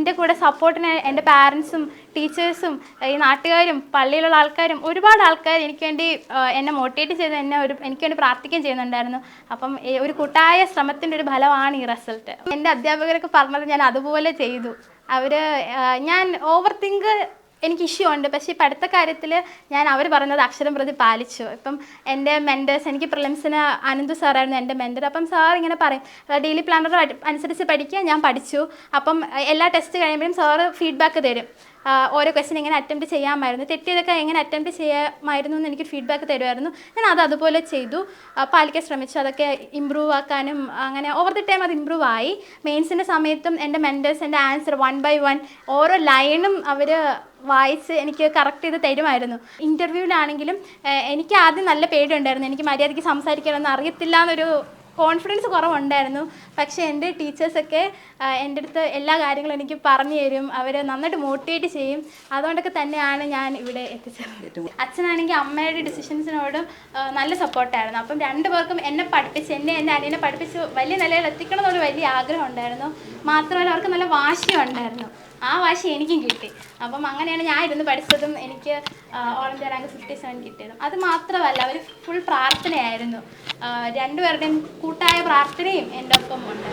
എൻ്റെ കൂടെ സപ്പോർട്ടിന് എൻ്റെ പാരൻസും ടീച്ചേഴ്സും ഈ നാട്ടുകാരും പള്ളിയിലുള്ള ആൾക്കാരും ഒരുപാട് ആൾക്കാർ എനിക്ക് വേണ്ടി എന്നെ മോട്ടിവേറ്റ് ചെയ്ത് എനിക്ക് വേണ്ടി പ്രാർത്ഥിക്കുകയും ചെയ്യുന്നുണ്ടായിരുന്നു. അപ്പം ഒരു കൂട്ടായ ശ്രമത്തിൻ്റെ ഒരു ഫലമാണ് ഈ റിസൾട്ട്. എൻ്റെ അധ്യാപകരൊക്കെ പറഞ്ഞത് ഞാൻ അതുപോലെ ചെയ്തു. ഞാൻ ഓവർ തിങ്ക് എനിക്ക് ഇഷ്യൂ ഉണ്ട്, പക്ഷേ ഈ പഠിത്ത കാര്യത്തിൽ ഞാൻ അവർ പറയുന്നത് അക്ഷരം പ്രതി പാലിച്ചു. ഇപ്പം എൻ്റെ മെൻറ്റേഴ്സ്, എനിക്ക് പ്രിലിംസിന് അനന്തു സാറായിരുന്നു എൻ്റെ മെൻറ്റർ. അപ്പം സാർ ഇങ്ങനെ പറയും, ഡെയിലി പ്ലാനർ അനുസരിച്ച് പഠിക്കുക. ഞാൻ പഠിച്ചു. അപ്പം എല്ലാ ടെസ്റ്റ് കഴിയുമ്പോഴും സാറ് ഫീഡ്ബാക്ക് തരും. ഓരോ ക്വസ്റ്റ്യൻ എങ്ങനെ അറ്റംപ്റ്റ് ചെയ്യാമായിരുന്നു, തെറ്റിയതൊക്കെ എങ്ങനെ അറ്റംപ്റ്റ് ചെയ്യാമായിരുന്നു എന്ന് എനിക്ക് ഫീഡ്ബാക്ക് തരുമായിരുന്നു. ഞാൻ അതുപോലെ ചെയ്തു, പാലിക്കാൻ ശ്രമിച്ചു. അതൊക്കെ ഇമ്പ്രൂവ് ആക്കാനും അങ്ങനെ ഓവർ ദി ടൈം അത് ഇമ്പ്രൂവ് ആയി. മെയിൻസിൻ്റെ സമയത്തും എൻ്റെ മെൻറ്റേഴ്സ് എൻ്റെ ആൻസർ 1 by 1 ഓരോ ലൈനും അവർ വായിച്ച് എനിക്ക് കറക്റ്റ് ചെയ്ത് തരുമായിരുന്നു. ഇൻ്റർവ്യൂവിലാണെങ്കിലും എനിക്ക് ആദ്യം നല്ല പേടിയുണ്ടായിരുന്നു. എനിക്ക് മര്യാദയ്ക്ക് സംസാരിക്കാനൊന്നും അറിയത്തില്ല എന്നൊരു കോൺഫിഡൻസ് കുറവുണ്ടായിരുന്നു. പക്ഷേ എൻ്റെ ടീച്ചേഴ്സൊക്കെ എൻ്റെ അടുത്ത് എല്ലാ കാര്യങ്ങളും എനിക്ക് പറഞ്ഞു തരും. അവർ നന്നായിട്ട് മോട്ടിവേറ്റ് ചെയ്യും. അതുകൊണ്ടൊക്കെ തന്നെയാണ് ഞാൻ ഇവിടെ എത്തിച്ചേർന്നത്. അച്ഛനാണെങ്കിൽ അമ്മയുടെ ഡിസിഷൻസിനോടും നല്ല സപ്പോർട്ടായിരുന്നു. അപ്പം രണ്ടുപേർക്കും എന്നെ പഠിപ്പിച്ച് എൻ്റെ അനിയനെ പഠിപ്പിച്ച് വലിയ നിലയിൽ എത്തിക്കണം എന്നൊരു വലിയ ആഗ്രഹം ഉണ്ടായിരുന്നു. മാത്രമല്ല അവർക്ക് നല്ല വാശിയും ഉണ്ടായിരുന്നു. ആ വാശി എനിക്കും കിട്ടി. അപ്പം അങ്ങനെയാണ് ഞാൻ ഇരുന്ന് പഠിച്ചതും എനിക്ക് ഓൾ ഇന്ത്യ റാങ്ക് 57 കിട്ടിയതും. അത് മാത്രമല്ല അവർ ഫുൾ പ്രാർത്ഥനയായിരുന്നു. രണ്ടുപേരുടെയും കൂട്ടായ പ്രാർത്ഥനയും എൻ്റെ ഒപ്പം ഉണ്ട്.